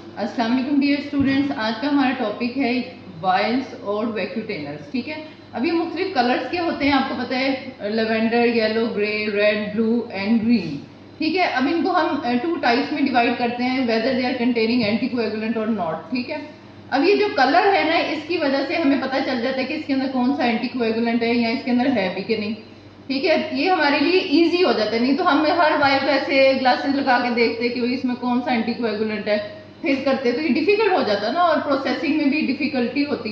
अस्सलाम वालेकुम dear students. आज का हमारा टॉपिक है वाइल्स और वैक्यूटेनर्स। ठीक है, अब ये मुख्तलिफ कलर्स के होते हैं, आपको पता है, lavender, yellow, grey, red, blue and green. ठीक है, अब इनको हम टू टाइप्स में डिवाइड करते हैं, whether they are containing anticoagulant और नॉट। ठीक है, अब ये जो कलर है ना, इसकी वजह से हमें पता चल जाता है कि इसके अंदर कौन सा एंटीकोएगुलेंट है या इसके अंदर है भी कि नहीं। ठीक है, ये हमारे लिए इजी हो जाता है, नहीं तो हम हर वाइल को ऐसे ग्लासेस लगा के देखते हैं कि भाई इसमें कौन सा एंटीकोएगुलेंट है, फिर करते तो ये डिफिकल्ट हो जाता ना, और प्रोसेसिंग में भी डिफिकल्टी होती।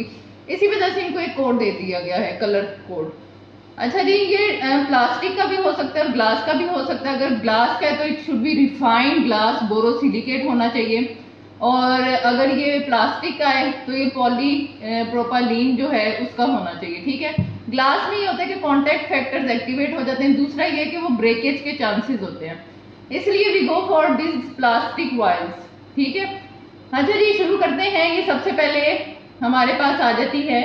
इसी वजह से इनको एक कोड दे दिया गया है, कलर कोड। अच्छा जी, ये प्लास्टिक का भी हो सकता है और ग्लास का भी हो सकता है। अगर ग्लास का है तो it should B refined glass, borosilicate होना चाहिए। और अगर ये प्लास्टिक का है तो ये पॉली प्रोपालीन जो है उसका होना चाहिए। ठीक है, ग्लास में ये होता है कि कॉन्टैक्ट फैक्टर्स एक्टिवेट हो जाते हैं। दूसरा ये कि वो ब्रेकेज के चांसेस होते हैं, इसलिए we go for this plastic vials. ठीक है, अच्छा जी शुरू करते हैं। ये सबसे पहले हमारे पास आ जाती है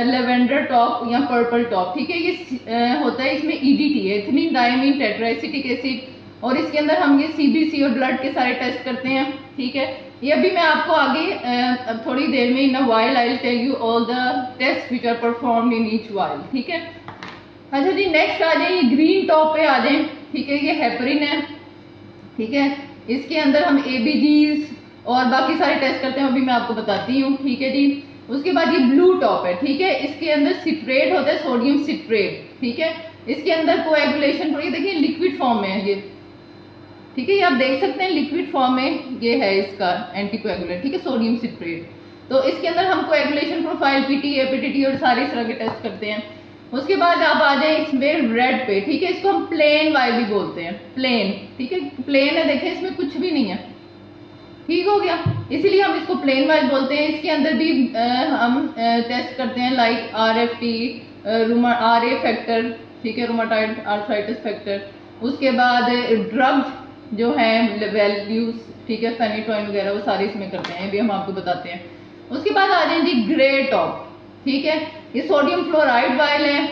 लेवेंडर टॉप या पर्पल टॉप। ठीक है, ये होता है, इसमें ईडीटी है, इथनिन डायमीन टेट्राएसिटिक एसिड, और इसके अंदर हम ये सीबीसी और ब्लड के सारे टेस्ट करते हैं। ठीक है, ये अभी मैं आपको आगे अब थोड़ी देर में in a while I will tell you all the test which are performed in each vial. ठीक है, अच्छा जी नेक्स्ट आ जाए, ये ग्रीन टॉप पे आ जाए। ठीक है, ये हेपरिन है। ठीक है, इसके अंदर हम एबीजीज और बाकी सारे टेस्ट करते हैं, अभी मैं आपको बताती हूँ। ठीक है जी, उसके बाद ये ब्लू टॉप है। ठीक है, इसके अंदर सिट्रेट होता है, सोडियम सिट्रेट। ठीक है, इसके अंदर कोएगुलेशन, ये देखिए लिक्विड फॉर्म में है ये। ठीक है, ये आप देख सकते हैं लिक्विड फॉर्म में ये है इसका एंटीकोएगुलेंट। ठीक है, सोडियम सिट्रेट। तो इसके अंदर हम कोएगुलेशन प्रोफाइल, पीटी, एपीटीटी और सारे इस तरह के टेस्ट करते हैं। उसके बाद आप आ जाए इसमें रेड पे। ठीक है, इसको हम प्लेन वाइल भी बोलते हैं, प्लेन। ठीक है, प्लेन है, देखें इसमें कुछ भी नहीं है। ठीक हो गया, इसीलिए हम इसको प्लेन वाइल बोलते हैं। इसके अंदर भी हम टेस्ट करते हैं लाइक आरएफटी, आरए फैक्टर। ठीक है, रूमाटॉइड आर्थराइटिस फैक्टर। उसके बाद ड्रग जो है वैल्यूज, ठीक है, फेनिटोइन वगैरह, वो सारे इसमें करते हैं, ये भी हम आपको बताते हैं। उसके बाद आ जाए जी ग्रे टॉप। ठीक है, ये सोडियम फ्लोराइड वाइल है।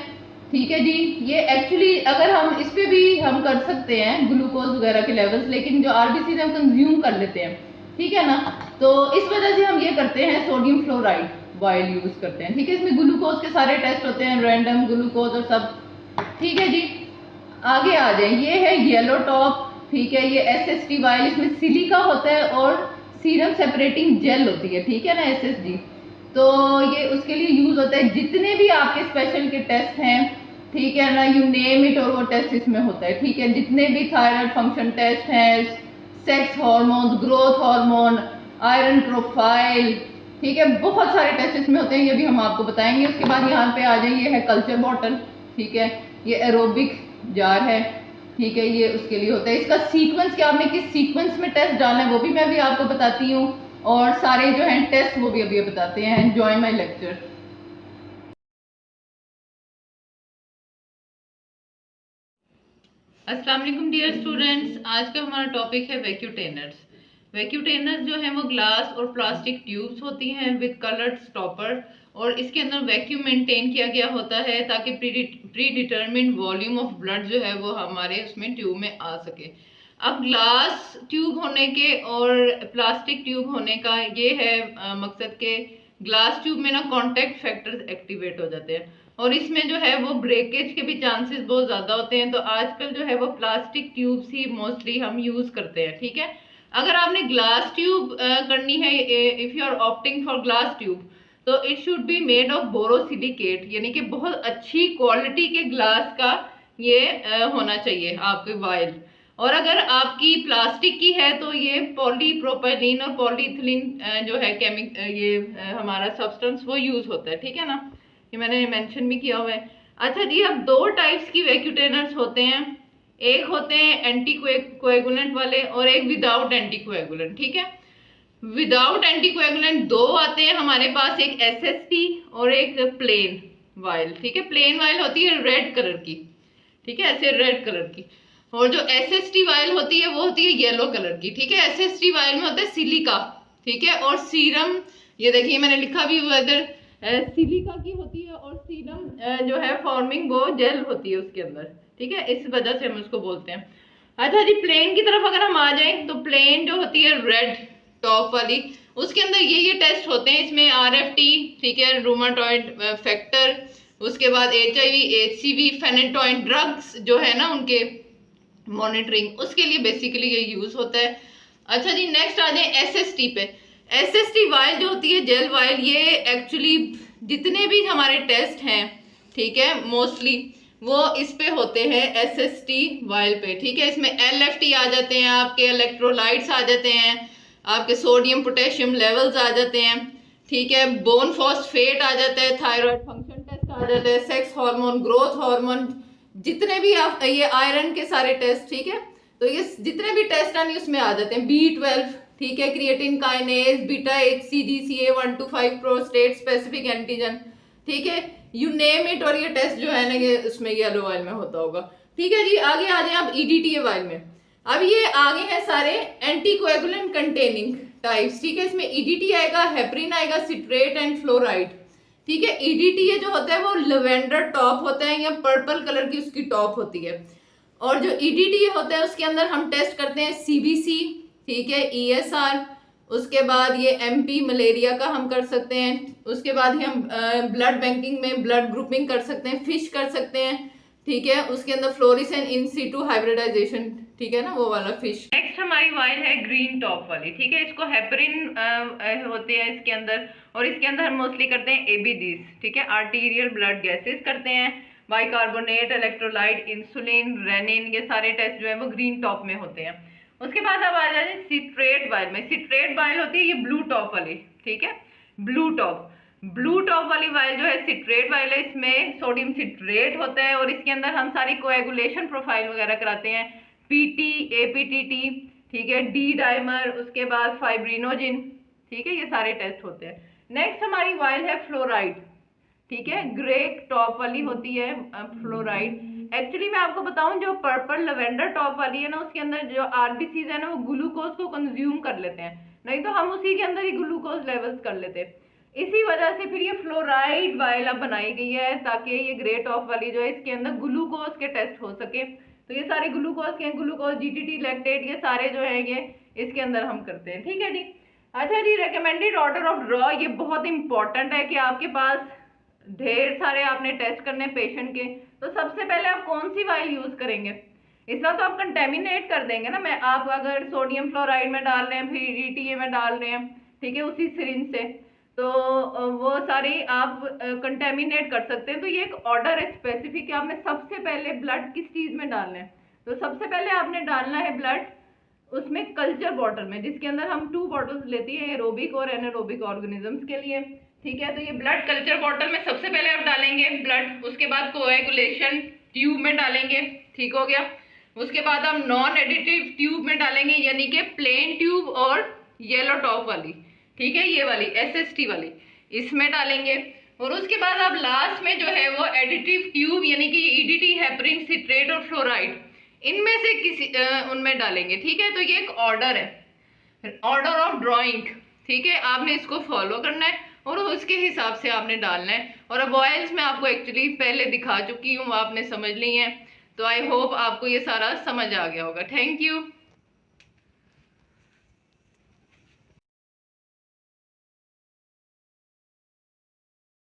ठीक है जी, ये एक्चुअली अगर हम इस पे भी हम कर सकते हैं ग्लूकोज वगैरह के लेवल्स, लेकिन जो आरबीसी से हम कंज्यूम कर लेते हैं, ठीक है ना, तो इस वजह से हम ये करते हैं, सोडियम फ्लोराइड वाइल यूज करते हैं। ठीक है, इसमें ग्लूकोज के सारे टेस्ट होते हैं, रैंडम ग्लूकोज और सब। ठीक है जी, आगे आ जाए, ये है येलो टॉप। ठीक है, ये एसएसटी वाइल, इसमें सिलिका होता है और सीरम सेपरेटिंग जेल होती है। ठीक है ना, एसएसडी, तो ये उसके लिए यूज होता है। जितने भी आपके स्पेशल के टेस्ट हैं, ठीक है ना, यू नेम इट, और वो टेस्ट इसमें होता है। ठीक है, जितने भी थायराइड फंक्शन टेस्ट हैं, sex hormone, growth hormone, iron profile, ठीक है, बहुत सारे टेस्ट इसमें होते हैं, ये भी हम आपको बताएंगे। उसके बाद यहाँ पे आ जाइए, ये है कल्चर बॉटल। ठीक है, ये एरोबिक जार है। ठीक है, ये उसके लिए होता है। इसका सीक्वेंस क्या, आपने किस सीक्वेंस में टेस्ट डालना है वो भी मैं भी आपको बताती हूँ, और सारे जो हैं टेस्ट वो भी अभी बताते हैं। Enjoy my lecture. अस्सलाम वालेकुम डियर स्टूडेंट्स, आज का हमारा टॉपिक है वैक्यूटेनर्स। वैक्यूटेनर्स जो है वो ग्लास और प्लास्टिक ट्यूब्स होती हैं विद कलर्ड स्टॉपर, और इसके अंदर वैक्यूम मेंटेन किया गया होता है ताकि pre determined volume of blood जो है वो हमारे उसमें ट्यूब में आ सके। अब ग्लास ट्यूब होने के और प्लास्टिक ट्यूब होने का ये है मकसद के ग्लास ट्यूब में ना कॉन्टैक्ट फैक्टर्स एक्टिवेट हो जाते हैं, और इसमें जो है वो ब्रेकेज के भी चांसेस बहुत ज़्यादा होते हैं। तो आजकल जो है वो प्लास्टिक ट्यूब्स ही मोस्टली हम यूज़ करते हैं। ठीक है, अगर आपने ग्लास ट्यूब करनी है, if you are opting for glass tube, तो it should be made of borosilicate, यानी कि बहुत अच्छी क्वालिटी के ग्लास का ये होना चाहिए आपके वाइल। और अगर आपकी प्लास्टिक की है तो ये पॉलीप्रोपाइलीन और पॉलीइथिलीन जो है ये हमारा सब्सटेंस वो यूज़ होता है। ठीक है ना, ये मैंने मेंशन भी किया हुआ है। अच्छा जी, अब दो टाइप्स की वैक्यूटेनर्स होते हैं, एक होते हैं एंटी कोएगुलेंट वाले और एक विदाउट एंटी कोएगुलेंट। ठीक है, विदाउट एंटी कोएगुलेंट दो आते हैं हमारे पास, एक एसएसटी और एक प्लेन वाइल। ठीक है, प्लेन वाइल होती है रेड कलर की। ठीक है, ऐसे रेड कलर की, और जो एसएसटी वाइल होती है वो होती है येलो कलर की। ठीक है, एसएसटी वाइल में होता है सिलिका। ठीक है, और सीरम, ये देखिए मैंने लिखा भी हुआ इधर, सिलिका की होती है, और सीरम जो है फॉर्मिंग वो जेल होती है उसके अंदर। ठीक है, इस वजह से हम उसको बोलते हैं। अच्छा जी, प्लेन की तरफ अगर हम आ जाएं तो प्लेन जो होती है रेड, टॉप वाली, उसके अंदर ये टेस्ट होते हैं। इसमें RFT, ठीक है, रूमाटॉइड फैक्टर, उसके बाद HIV, HCV, फेनेटॉइड ड्रग्स जो है ना उनके मॉनिटरिंग, उसके लिए बेसिकली ये यूज होता है। अच्छा जी, नेक्स्ट आ जाए SST पे। SST वायल जो होती है, जेल वायल, ये एक्चुअली जितने भी हमारे टेस्ट हैं, ठीक है, मोस्टली वो इस पे होते हैं, SST वायल पे, ठीक है। इसमें LFT आ जाते हैं, आपके इलेक्ट्रोलाइट्स आ जाते हैं, आपके सोडियम पोटेशियम लेवल्स आ जाते हैं, ठीक है, बोन फॉस्फेट आ जाता है, थायराइड फंक्शन टेस्ट आ जाता है, सेक्स हार्मोन, ग्रोथ हार्मोन, जितने भी आप ये आयरन के सारे टेस्ट, ठीक है, तो ये जितने भी टेस्ट आने उसमें आ जाते हैं। B12, ठीक है, creatine kinase, beta HCG, CA125, prostate specific antigen, ठीक है, यू नेम इट। और ये टेस्ट जो है ना ये उसमें येलो वायल में होता होगा, ठीक है जी। आगे आ जाए आप EDTA वायल में। अब ये आगे हैं सारे एंटीकोएगुलेंट कंटेनिंग टाइप्स, ठीक है। इसमें EDT आएगा, हेपरिन आएगा, सिट्रेट एंड फ्लोराइड, ठीक है। EDTA जो होता है वो लेवेंडर टॉप होता है या पर्पल कलर की उसकी टॉप होती है। और जो EDTA होता है उसके अंदर हम टेस्ट करते हैं CBC, ठीक है, ESR, उसके बाद ये MP मलेरिया का हम कर सकते हैं, उसके बाद हम ब्लड बैंकिंग में ब्लड ग्रुपिंग कर सकते हैं, फिश कर सकते हैं, ठीक है, उसके अंदर फ्लोरिसेंट इन सीटू हाइब्रिडाइजेशन, ठीक है ना, वो वाला फिश। नेक्स्ट हमारी वाइल है ग्रीन टॉप वाली, ठीक है, इसको हेपरिन होते हैं इसके अंदर, और इसके अंदर हम मोस्टली करते हैं ABGs, ठीक है, आर्टीरियल ब्लड गैसेस करते हैं, बाइकार्बोनेट, इलेक्ट्रोलाइट, इंसुलिन, रेनिन, ये सारे टेस्ट जो है वो ग्रीन टॉप में होते हैं। उसके बाद अब आ जाए सिट्रेट वाइल में। सिट्रेट वाइल होती है ये ब्लू टॉप वाली, ठीक है, ब्लू टॉप वाली वाइल जो है सिट्रेट वाइल है। इसमें सोडियम सिट्रेट होता है और इसके अंदर हम सारी कोएगुलेशन प्रोफाइल वगैरह कराते हैं, PT, APTT, ठीक है, D डाइमर, उसके बाद फाइब्रिनोजिन, ठीक है, ये सारे टेस्ट होते हैं। नेक्स्ट हमारी वाइल है फ्लोराइड, ठीक है, ग्रे टॉप वाली होती है फ्लोराइड। एक्चुअली मैं आपको बताऊं, जो पर्पल लेवेंडर टॉप वाली है ना उसके अंदर जो RBCs है ना वो ग्लूकोज को कंज्यूम कर लेते हैं, नहीं तो हम उसी के अंदर ही ग्लूकोज लेवल्स कर लेते हैं। इसी वजह से फिर ये फ्लोराइड वाइल अब बनाई गई है ताकि ये ग्रे टॉप वाली जो है इसके अंदर ग्लूकोज के टेस्ट हो सके। तो ये सारे ग्लूकोज के, ग्लूकोज, GTT, लैक्टेट, ये सारे जो है ये इसके अंदर हम करते हैं, ठीक है जी। अच्छा जी, रिकमेंडेड ऑर्डर ऑफ ड्रॉ, ये बहुत इंपॉर्टेंट है कि आपके पास ढेर सारे आपने टेस्ट करने पेशेंट के, तो सबसे पहले आप कौन सी वाइल यूज करेंगे? इस तरह तो आप कंटेमिनेट कर देंगे ना। मैं आप अगर सोडियम फ्लोराइड में डाल रहे हैं, फिर EDTA में डाल रहे हैं, ठीक है, उसी सिरिंज से, तो वो सारी आप कंटेमिनेट कर सकते हैं। तो ये एक ऑर्डर है स्पेसिफिक कि आपने सबसे पहले ब्लड किस चीज में डालना है। तो सबसे पहले आपने डालना है ब्लड उसमें कल्चर बॉटल में, जिसके अंदर हम 2 बॉटल्स लेती है एरोबिक और एनारोबिक ऑर्गेनिजम्स के लिए, ठीक है। तो ये ब्लड कल्चर बॉटल में सबसे पहले आप डालेंगे ब्लड, उसके बाद कोएगुलेशन ट्यूब में डालेंगे, ठीक हो गया। उसके बाद आप नॉन एडिटिव ट्यूब में डालेंगे, यानी कि प्लेन ट्यूब और येलो टॉप वाली, ठीक है, ये वाली SST वाली, इसमें डालेंगे। और उसके बाद आप लास्ट में जो है वो एडिटिव ट्यूब यानी कि EDT, हेपरिन, सिट्रेट और फ्लोराइड, इनमें से किसी उनमें डालेंगे, ठीक है। तो ये एक ऑर्डर है, ऑर्डर ऑफ ड्राइंग, ठीक है, आपने इसको फॉलो करना है और उसके हिसाब से आपने डालना है। और अब ऑयल्स में आपको एक्चुअली पहले दिखा चुकी हूँ, आपने समझ ली हैं, तो आई होप आपको ये सारा समझ आ गया होगा। Thank you.